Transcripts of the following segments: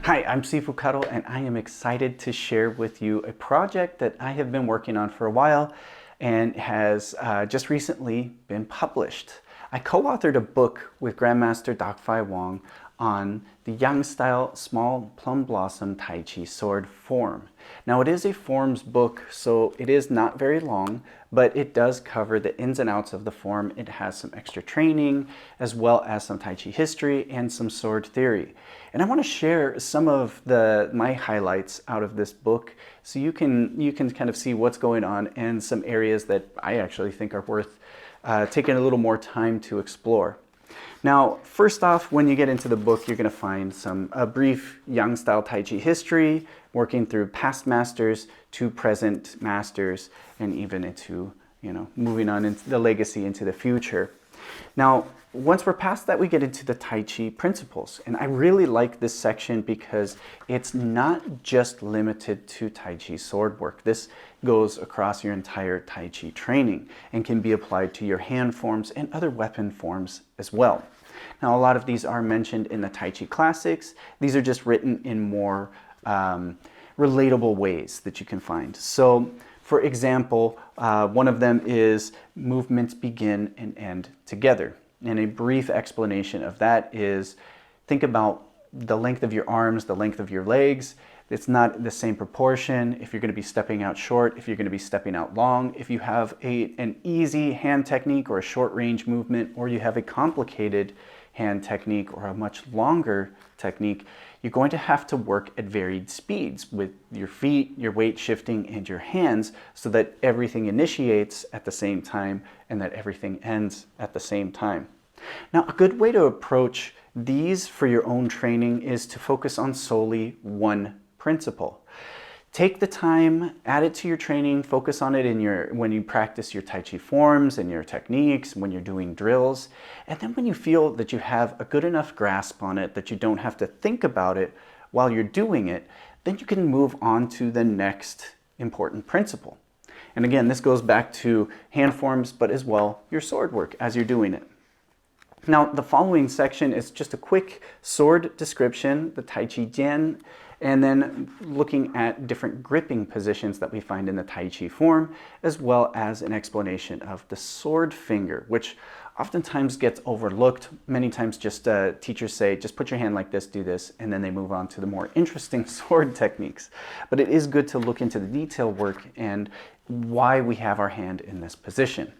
Hi, I'm Sifu Kuttel, and I am excited to share with you a project that I have been working on for a while and has just recently been published. I co-authored a book with Grandmaster Doc-Fai Wong on the Yang style small plum blossom Tai Chi sword form. Now it is a forms book, so it is not very long, but it does cover the ins and outs of the form. It has some extra training as well as some Tai Chi history and some sword theory. And I want to share some of my highlights out of this book so you can kind of see what's going on and some areas that I actually think are worth taking a little more time to explore. Now, first off, when you get into the book, you're going to find a brief Yang style Tai Chi history, working through past masters to present masters, and even into, moving on into the legacy into the future. Now, once we're past that, we get into the Tai Chi principles. And I really like this section because it's not just limited to Tai Chi sword work. This goes across your entire Tai Chi training and can be applied to your hand forms and other weapon forms as well. Now, a lot of these are mentioned in the Tai Chi classics. These are just written in more relatable ways that you can find. So, for example, one of them is movements begin and end together. And a brief explanation of that is, think about the length of your arms, the length of your legs. It's not the same proportion if you're going to be stepping out short, if you're going to be stepping out long. If you have an easy hand technique or a short range movement, or you have a complicated hand technique or a much longer technique, you're going to have to work at varied speeds with your feet, your weight shifting, and your hands so that everything initiates at the same time and that everything ends at the same time. Now, a good way to approach these for your own training is to focus on solely one principle. Take the time, add it to your training, focus on it when you practice your Tai Chi forms and your techniques, when you're doing drills. And then when you feel that you have a good enough grasp on it, that you don't have to think about it while you're doing it, then you can move on to the next important principle. And again, this goes back to hand forms, but as well your sword work as you're doing it. Now, the following section is just a quick sword description, the Tai Chi Jian, and then looking at different gripping positions that we find in the Tai Chi form, as well as an explanation of the sword finger, which oftentimes gets overlooked. Many times just teachers say, just put your hand like this, do this, and then they move on to the more interesting sword techniques. But it is good to look into the detail work and why we have our hand in this position.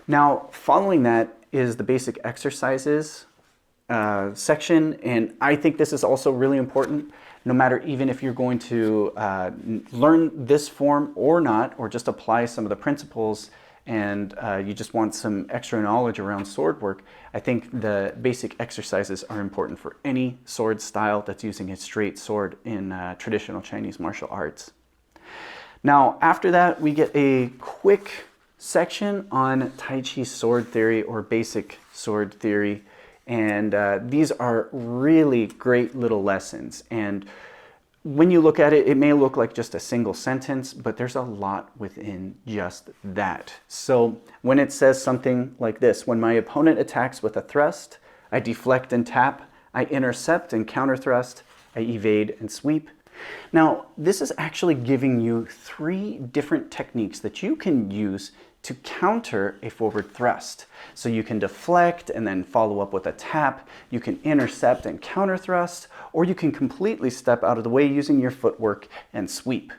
Now, following that is the basic exercises section, and I think this is also really important. No matter even if you're going to learn this form or not, or just apply some of the principles and you just want some extra knowledge around sword work, I think the basic exercises are important for any sword style that's using a straight sword in traditional Chinese martial arts. Now, after that, we get a quick section on Tai Chi sword theory or basic sword theory. And these are really great little lessons. And when you look at it, it may look like just a single sentence, but there's a lot within just that. So when it says something like this, when my opponent attacks with a thrust, I deflect and tap, I intercept and counter thrust, I evade and sweep. Now, this is actually giving you 3 different techniques that you can use to counter a forward thrust. So you can deflect and then follow up with a tap, you can intercept and counter thrust, or you can completely step out of the way using your footwork and sweep.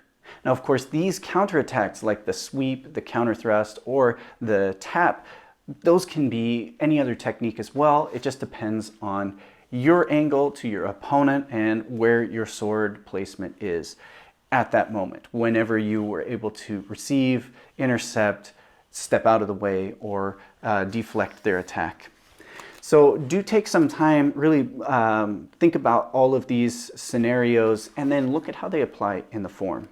Now, of course, these counterattacks like the sweep, the counter thrust, or the tap, those can be any other technique as well. It just depends on your angle to your opponent and where your sword placement is at that moment, whenever you were able to receive, intercept, step out of the way, or deflect their attack. So do take some time, really think about all of these scenarios, and then look at how they apply in the form.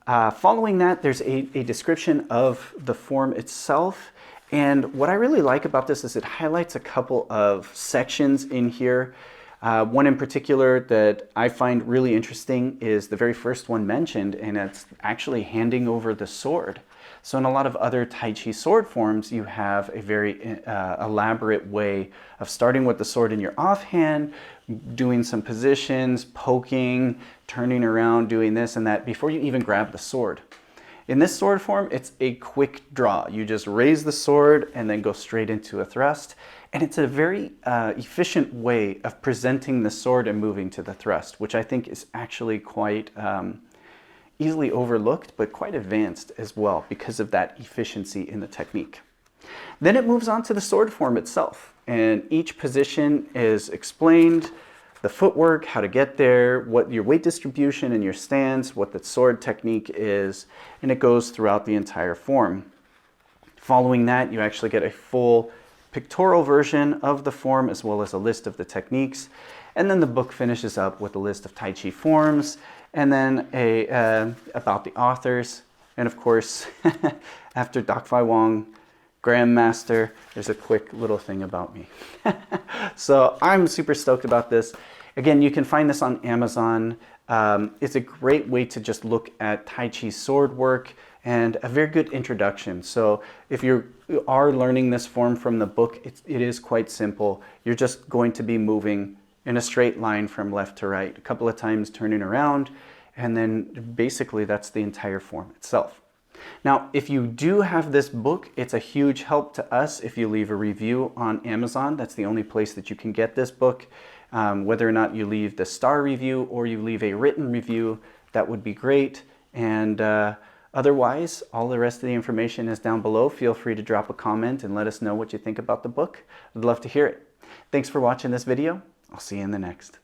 Following that, there's a description of the form itself. And what I really like about this is it highlights a couple of sections in here. One in particular that I find really interesting is the very first one mentioned, and it's actually handing over the sword. So in a lot of other Tai Chi sword forms, you have a very elaborate way of starting with the sword in your offhand, doing some positions, poking, turning around, doing this and that before you even grab the sword. In this sword form, it's a quick draw. You just raise the sword and then go straight into a thrust. And it's a very efficient way of presenting the sword and moving to the thrust, which I think is actually quite easily overlooked, but quite advanced as well because of that efficiency in the technique. Then it moves on to the sword form itself, and each position is explained, the footwork, how to get there, what your weight distribution and your stance, what the sword technique is, and it goes throughout the entire form. Following that, you actually get a full pictorial version of the form as well as a list of the techniques, and then the book finishes up with a list of Tai Chi forms, and then about the authors, and of course, after Doc-Fai Wong, Grandmaster, there's a quick little thing about me. So I'm super stoked about this. Again, you can find this on Amazon. It's a great way to just look at Tai Chi sword work and a very good introduction. So if you are learning this form from the book, it is quite simple. You're just going to be moving in a straight line from left to right, a couple of times turning around, and then basically that's the entire form itself. Now, if you do have this book, it's a huge help to us if you leave a review on Amazon. That's the only place that you can get this book. Whether or not you leave the star review or you leave a written review, that would be great. And otherwise, all the rest of the information is down below. Feel free to drop a comment and let us know what you think about the book. I'd love to hear it. Thanks for watching this video. I'll see you in the next.